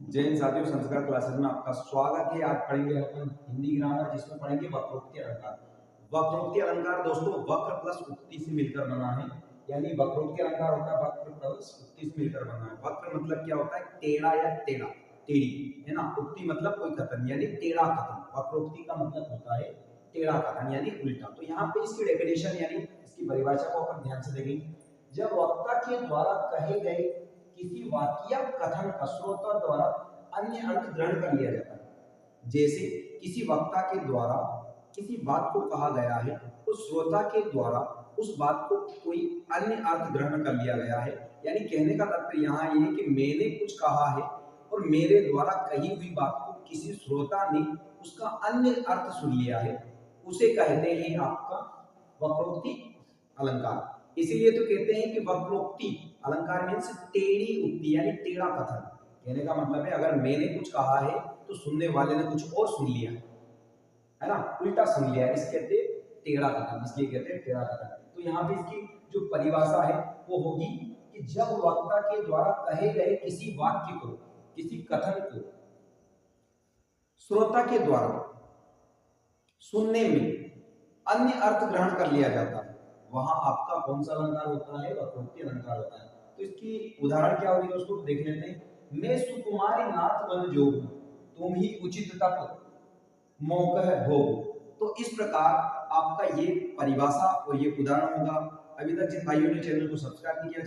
जय हिंद साथियों, संस्कार क्लासेस में आपका स्वागत है। आज पढ़ेंगे अपन हिंदी ग्रामर, जिसमें पढ़ेंगे वक्रोक्ति अलंकार। वक्रोक्ति अलंकार दोस्तों वक्र प्लस उक्ति से मिलकर बना है। यानी वक्रोक्ति अलंकार होता है वक्र प्लस उक्ति से मिलकर बना है। वक्र मतलब क्या होता है? टेढ़ा या टेढ़ा, टेढ़ी, है ना। उक्ति मतलब कोई कथन यानी टेढ़ा कथन। वक्रोक्ति का मतलब होता है टेढ़ा कथन यानी उल्टा। तो यहाँ पे इसकी डेफिनेशन यानी इसकी परिभाषा को अपन ध्यान से देखेंगे। जब वक्ता के द्वारा कहे गए किसी वाक्य कथन का श्रोता द्वारा अन्य अर्थ ग्रहण कर लिया जाता है। जैसे किसी वक्ता के द्वारा किसी बात को कहा गया है, उस श्रोता के द्वारा उस बात को कोई अन्य अर्थ ग्रहण कर लिया गया है। यानी कहने का तात्पर्य यहाँ ये है कि मैंने कुछ कहा है और मेरे द्वारा कही हुई बात को किसी श्रोता ने उसका अन्य अर्थ सुन लिया है, उसे कहते हैं आपका वक्रोक्ति अलंकार। इसीलिए तो कहते हैं कि वक्रोक्ति अलंकार मीन्स टेढ़ी उक्ति यानी टेढ़ा कथन। कहने का मतलब है अगर मैंने कुछ कहा है तो सुनने वाले ने कुछ और सुन लिया है ना, उल्टा सुन लिया, इस कहते हैं टेढ़ा कथन, इसलिए कहते हैं टेढ़ा कथन। तो यहाँ पे इसकी जो परिभाषा है वो होगी कि जब वक्ता के द्वारा कहे गए किसी वाक्य को, किसी कथन को श्रोता के द्वारा सुनने में अन्य अर्थ ग्रहण कर लिया जाता है, वहां आपका कौन सा अलंकार होता है? वक्रोक्ति अलंकार होता है। तो इसकी उदाहरण क्या होगी दोस्तों, देख लेते हैं। मैं सुकुमारी नाथ बन जोग, तुम ही उचित तप मौकह भोग। तो इस प्रकार आपका ये परिभाषा और ये उदाहरण होगा। अभी तक जिन भाइयों ने चैनल को सब्सक्राइब नहीं किया